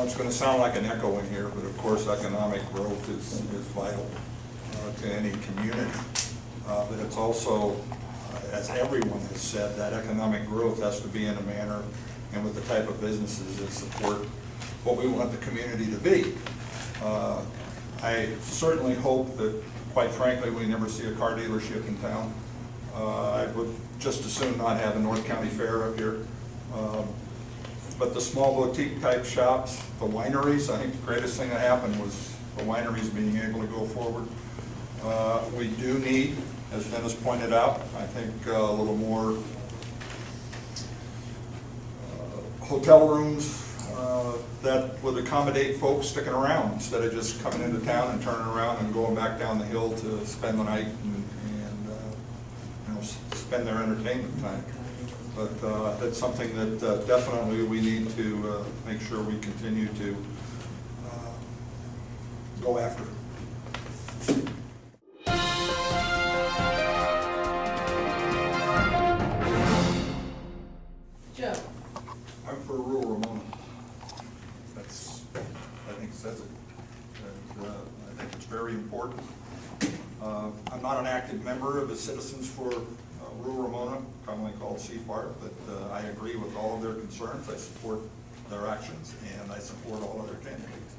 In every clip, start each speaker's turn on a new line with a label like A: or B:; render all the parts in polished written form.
A: know, it's going to sound like an echo in here, but of course economic growth is vital to any community. But it's also, as everyone has said, that economic growth has to be in a manner and with the type of businesses that support what we want the community to be. I certainly hope that, quite frankly, we never see a car dealership in town. I would just as soon not have a North County Fair up here. But the small boutique type shops, the wineries, I think the greatest thing that happened was the wineries being able to go forward. We do need, as Dennis pointed out, I think a little more hotel rooms that would accommodate folks sticking around instead of just coming into town and turning around and going back down the hill to spend the night and you know, spend their entertainment time. But that's something that definitely we need to make sure we continue to go after.
B: Joe.
A: I'm for rural Ramona. That's, I think, says it. And, I think it's very important. I'm not an active member of the Citizens for Rural Ramona, commonly called CFARR, but I agree with all of their concerns. I support their actions, and I support all of their candidates.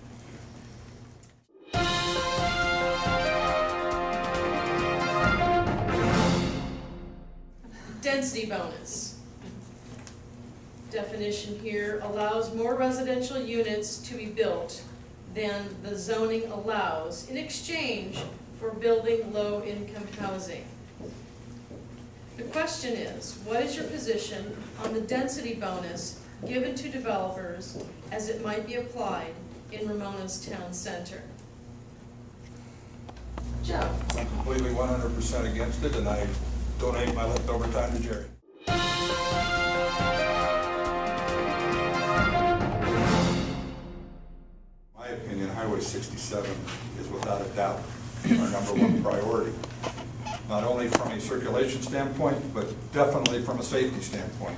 B: Density bonus. Definition here allows more residential units to be built than the zoning allows in exchange for building low-income housing. The question is, what is your position on the density bonus given to developers as it might be applied in Ramona's town center? Joe.
A: I'm completely 100% against it, and I donate my leftover time to Jerry. My opinion, Highway 67 is without a doubt our #1 priority. Not only from a circulation standpoint, but definitely from a safety standpoint.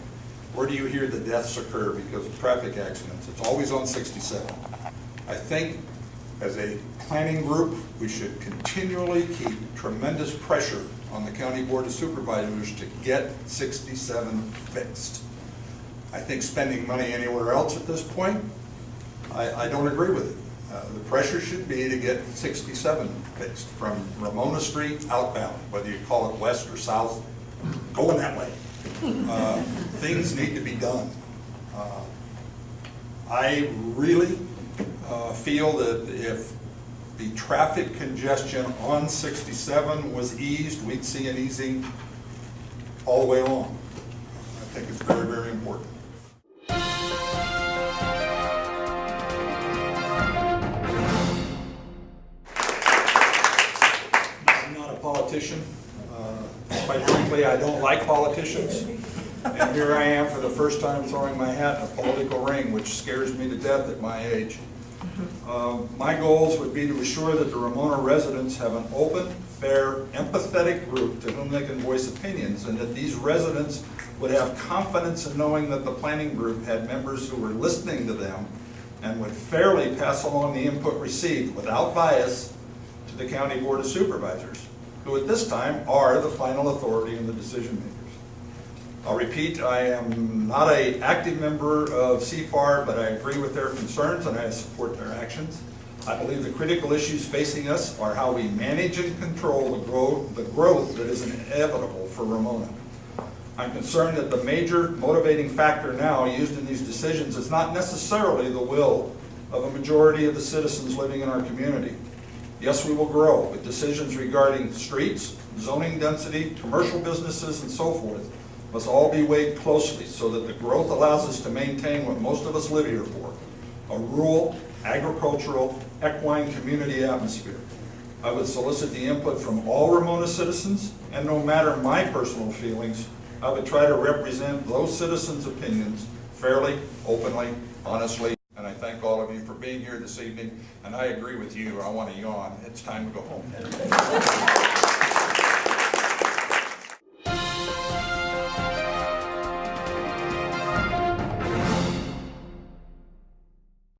A: Where do you hear the deaths occur because of traffic accidents? It's always on 67. I think as a planning group, we should continually keep tremendous pressure on the County Board of Supervisors to get 67 fixed. I think spending money anywhere else at this point, I don't agree with it. The pressure should be to get 67 fixed from Ramona Street outbound, whether you call it west or south, going that way. Things need to be done. I really feel that if the traffic congestion on 67 was eased, we'd see an easing all the way along. I think it's very, very important. Politician. Quite frankly, I don't like politicians, and here I am for the first time throwing my hat in a political ring, which scares me to death at my age. My goals would be to assure that the Ramona residents have an open, fair, empathetic group to whom they can voice opinions, and that these residents would have confidence in knowing that the planning group had members who were listening to them and would fairly pass along the input received without bias to the County Board of Supervisors, who at this time are the final authority in the decision makers. I'll repeat, I am not an active member of CFARR, but I agree with their concerns and I support their actions. I believe the critical issues facing us are how we manage and control the growth that is inevitable for Ramona. I'm concerned that the major motivating factor now used in these decisions is not necessarily the will of a majority of the citizens living in our community. Yes, we will grow, but decisions regarding streets, zoning density, commercial businesses, and so forth must all be weighed closely so that the growth allows us to maintain what most of us live here for, a rural, agricultural, equine community atmosphere. I would solicit the input from all Ramona citizens, and no matter my personal feelings, I would try to represent those citizens' opinions fairly, openly, honestly. And I thank all of you for being here this evening, and I agree with you. I want to yawn. It's time to go home.